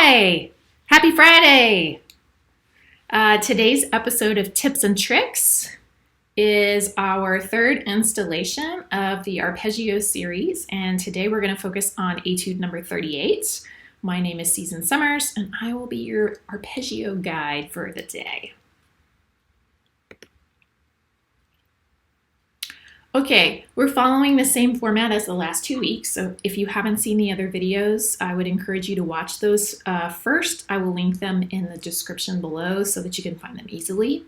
Hi! Happy Friday! Today's episode of Tips and Tricks is our third installation of the Arpeggios series, and today we're going to focus on Etude number 38. My name is Susan Summers, and I will be your arpeggio guide for the day. Okay, we're following the same format as the last 2 weeks, so if you haven't seen the other videos, I would encourage you to watch those first. I will link them in the description below so that you can find them easily.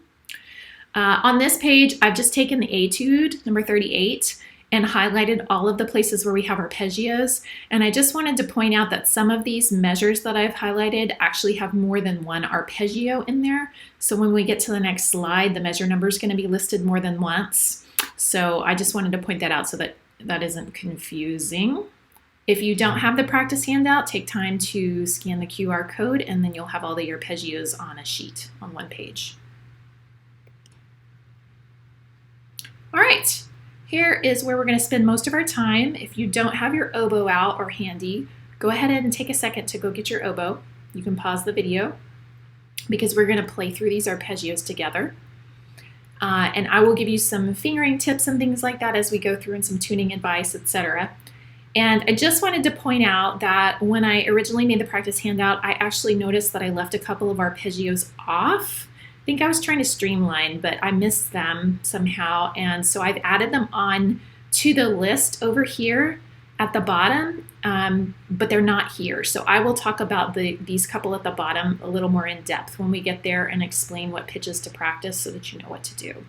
On this page, I've just taken the Etude, number 38, and highlighted all of the places where we have arpeggios, and I just wanted to point out that some of these measures that I've highlighted actually have more than one arpeggio in there, so when we get to the next slide, the measure number is going to be listed more than once. So I just wanted to point that out so that that isn't confusing. If you don't have the practice handout, take time to scan the QR code and then you'll have all the arpeggios on a sheet on one page. All right, here is where we're going to spend most of our time. If you don't have your oboe out or handy, go ahead and take a second to go get your oboe. You can pause the video because we're going to play through these arpeggios together. And I will give you some fingering tips and things like that as we go through and some tuning advice, etc. And I just wanted to point out that when I originally made the practice handout, I actually noticed that I left a couple of arpeggios off. I think I was trying to streamline, but I missed them somehow. And so I've added them on to the list over here at the bottom, but they're not here. So I will talk about these couple at the bottom a little more in depth when we get there and explain what pitches to practice so that you know what to do.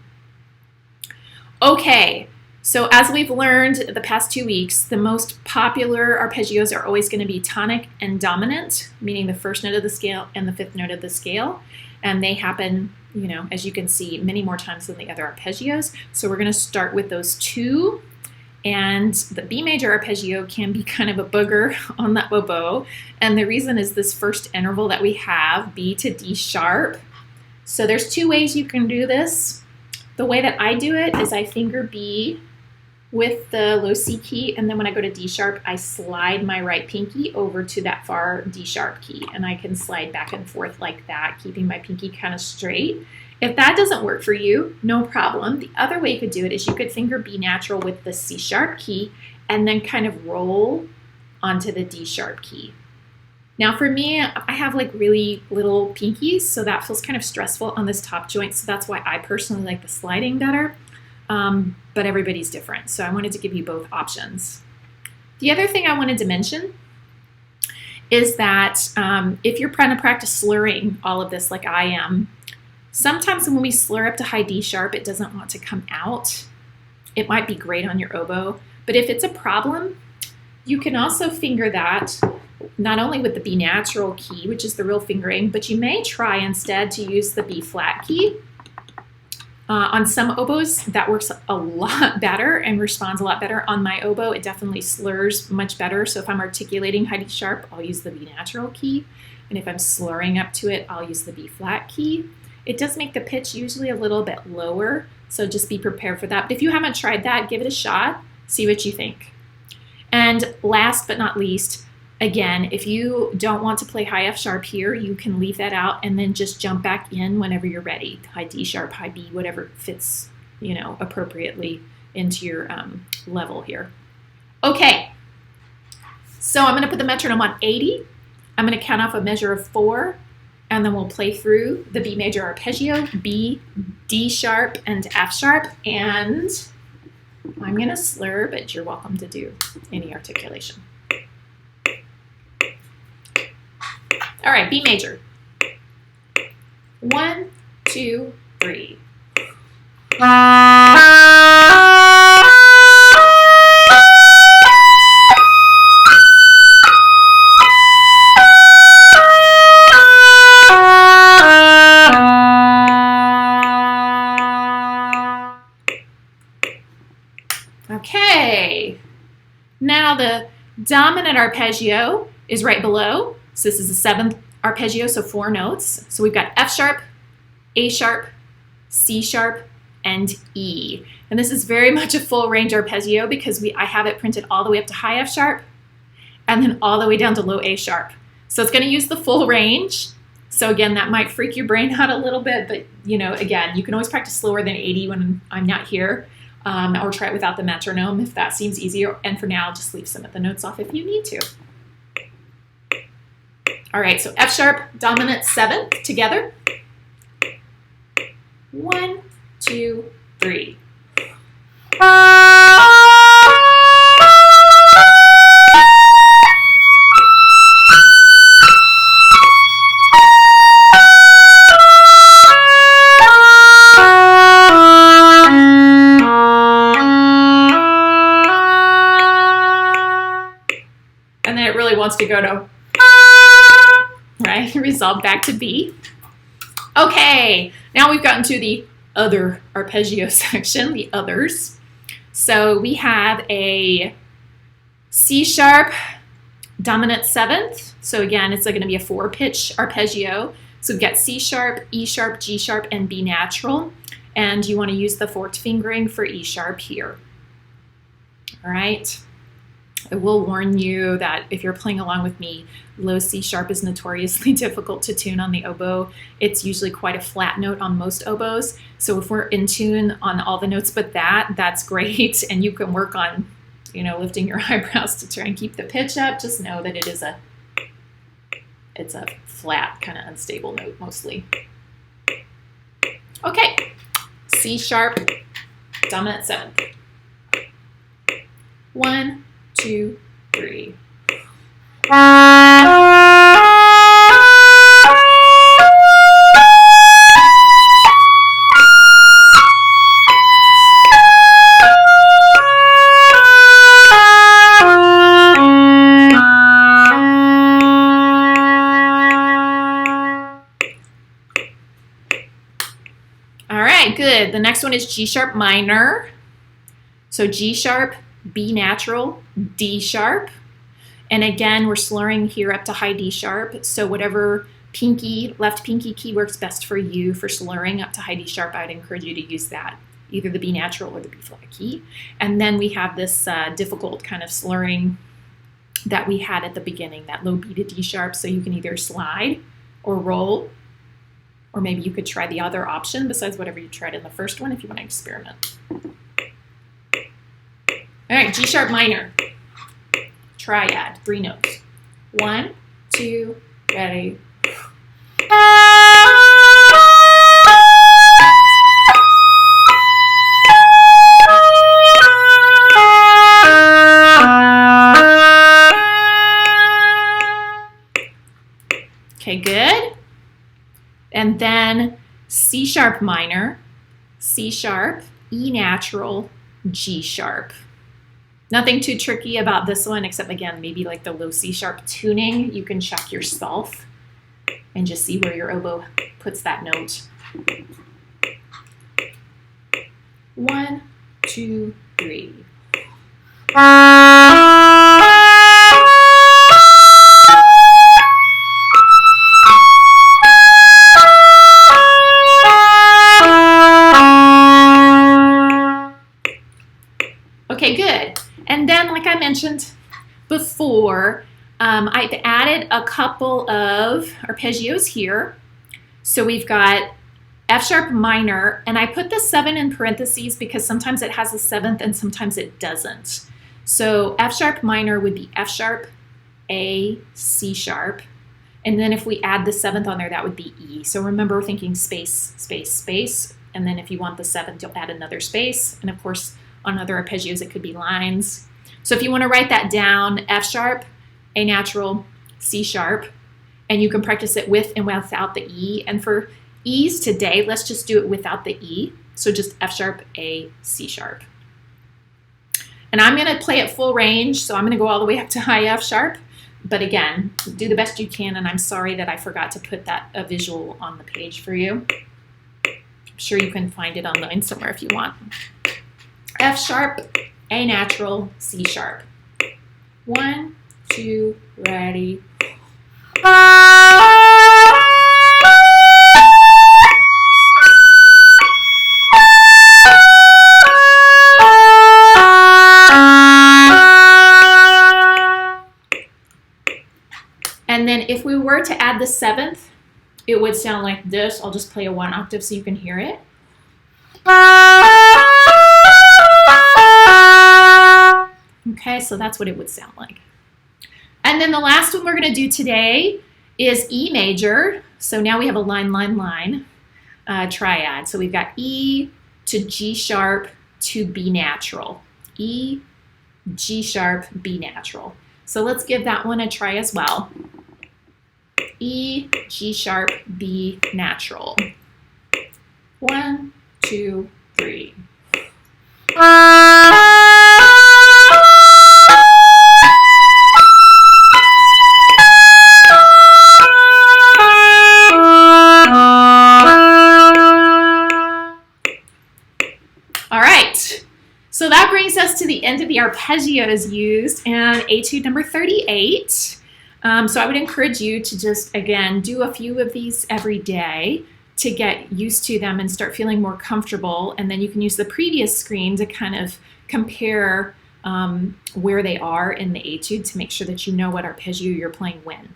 Okay, so as we've learned the past 2 weeks, the most popular arpeggios are always going to be tonic and dominant, meaning the first note of the scale and the fifth note of the scale. And they happen, you know, as you can see, many more times than the other arpeggios. So we're going to start with those two. And the B major arpeggio can be kind of a booger on the oboe. And the reason is this first interval that we have, B to D sharp. So there's two ways you can do this. The way that I do it is I finger B with the low C key, and then when I go to D sharp, I slide my right pinky over to that far D sharp key. And I can slide back and forth like that, keeping my pinky kind of straight. If that doesn't work for you, no problem. The other way you could do it is you could finger B natural with the C sharp key and then kind of roll onto the D sharp key. Now for me, I have like really little pinkies, so that feels kind of stressful on this top joint, so that's why I personally like the sliding better, but everybody's different, so I wanted to give you both options. The other thing I wanted to mention is that if you're trying to practice slurring all of this like I am, sometimes when we slur up to high D sharp, it doesn't want to come out. It might be great on your oboe, but if it's a problem, you can also finger that not only with the B natural key, which is the real fingering, but you may try instead to use the B flat key. On some oboes, that works a lot better and responds a lot better. On my oboe, it definitely slurs much better. So if I'm articulating high D sharp, I'll use the B natural key. And if I'm slurring up to it, I'll use the B flat key. It does make the pitch usually a little bit lower, so just be prepared for that. But if you haven't tried that, give it a shot, see what you think. And last but not least, again, if you don't want to play high F sharp here, you can leave that out and then just jump back in whenever you're ready. High D sharp, high B, whatever fits, you know, appropriately into your level here. Okay, so I'm going to put the metronome on 80. I'm going to count off a measure of 4. And then we'll play through the B major arpeggio, B, D sharp, and F sharp. And I'm going to slur, but you're welcome to do any articulation. All right, B major. 1, 2, 3. Okay, now the dominant arpeggio is right below. So this is the 7th arpeggio, so 4 notes. So we've got F sharp, A sharp, C sharp, and E. And this is very much a full range arpeggio because I have it printed all the way up to high F sharp and then all the way down to low A sharp. So it's going to use the full range. So again, that might freak your brain out a little bit, but you know, again, you can always practice slower than 80 when I'm not here, or try it without the metronome if that seems easier. And for now, just leave some of the notes off if you need to. All right, so F sharp, dominant 7th together. 1, 2, 3. And then it really wants to go to, right? Resolve back to B. Okay, now we've gotten to the other arpeggio section, the others. So we have a C sharp, dominant 7th. So again, it's going to be a 4-pitch arpeggio. So we've got C sharp, E sharp, G sharp, and B natural. And you want to use the 4th fingering for E sharp here. All right. I will warn you that if you're playing along with me, low C sharp is notoriously difficult to tune on the oboe. It's usually quite a flat note on most oboes. So if we're in tune on all the notes but that, that's great. And you can work on, you know, lifting your eyebrows to try and keep the pitch up. Just know that it's a flat, kind of unstable note mostly. Okay, C sharp, dominant 7th. 1, 2, 3. All right, good. The next one is G sharp minor. So G sharp, B natural, D sharp. And again, we're slurring here up to high D sharp. So whatever pinky, left pinky key works best for you for slurring up to high D sharp, I'd encourage you to use that, either the B natural or the B flat key. And then we have this difficult kind of slurring that we had at the beginning, that low B to D sharp. So you can either slide or roll, or maybe you could try the other option besides whatever you tried in the first one if you want to experiment. All right, G sharp minor, triad, 3 notes. 1, 2, ready. Okay, good. And then C sharp minor, C sharp, E natural, G sharp. Nothing too tricky about this one, except again, maybe like the low C sharp tuning. You can check yourself and just see where your oboe puts that note. 1, 2, 3. Okay, good. And then, like I mentioned before, I've added a couple of arpeggios here. So we've got F sharp minor, and I put the 7 in parentheses because sometimes it has a 7th and sometimes it doesn't. So F sharp minor would be F sharp, A, C sharp. And then if we add the 7th on there, that would be E. So remember, we're thinking space, space, space. And then if you want the 7th, you'll add another space. And of course, on other arpeggios, it could be lines. So if you want to write that down, F sharp, A natural, C sharp, and you can practice it with and without the E. And for E's today, let's just do it without the E. So just F sharp, A, C sharp. And I'm going to play at full range, so I'm going to go all the way up to high F sharp. But again, do the best you can, and I'm sorry that I forgot to put a visual on the page for you. I'm sure you can find it online somewhere if you want. F sharp, A natural, C sharp. 1, 2, ready. And then if we to add the 7th, it would sound like this. I'll just play a 1 octave so you can hear it. Okay, so that's what it would sound like. And then the last one we're going to do today is E major. So now we have a line, line, line triad. So we've got E to G sharp to B natural. E, G sharp, B natural. So let's give that one a try as well. E, G sharp, B natural. 1, 2, 3. All right, so that brings us to the end of the arpeggios used and Etude number 38. So I would encourage you to just, again, do a few of these every day to get used to them and start feeling more comfortable. And then you can use the previous screen to kind of compare where they are in the Etude to make sure that you know what arpeggio you're playing when.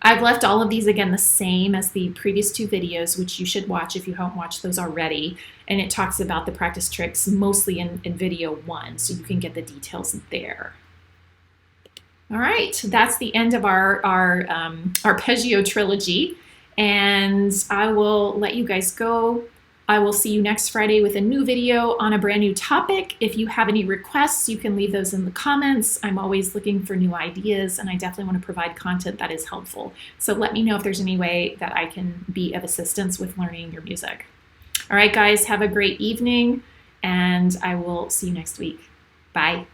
I've left all of these, again, the same as the previous 2 videos, which you should watch if you haven't watched those already. And it talks about the practice tricks mostly in video 1, so you can get the details there. All right, that's the end of our arpeggio trilogy, and I will let you guys go. I will see you next Friday with a new video on a brand new topic. If you have any requests, you can leave those in the comments. I'm always looking for new ideas, and I definitely want to provide content that is helpful. So let me know if there's any way that I can be of assistance with learning your music. All right, guys, have a great evening, and I will see you next week. Bye.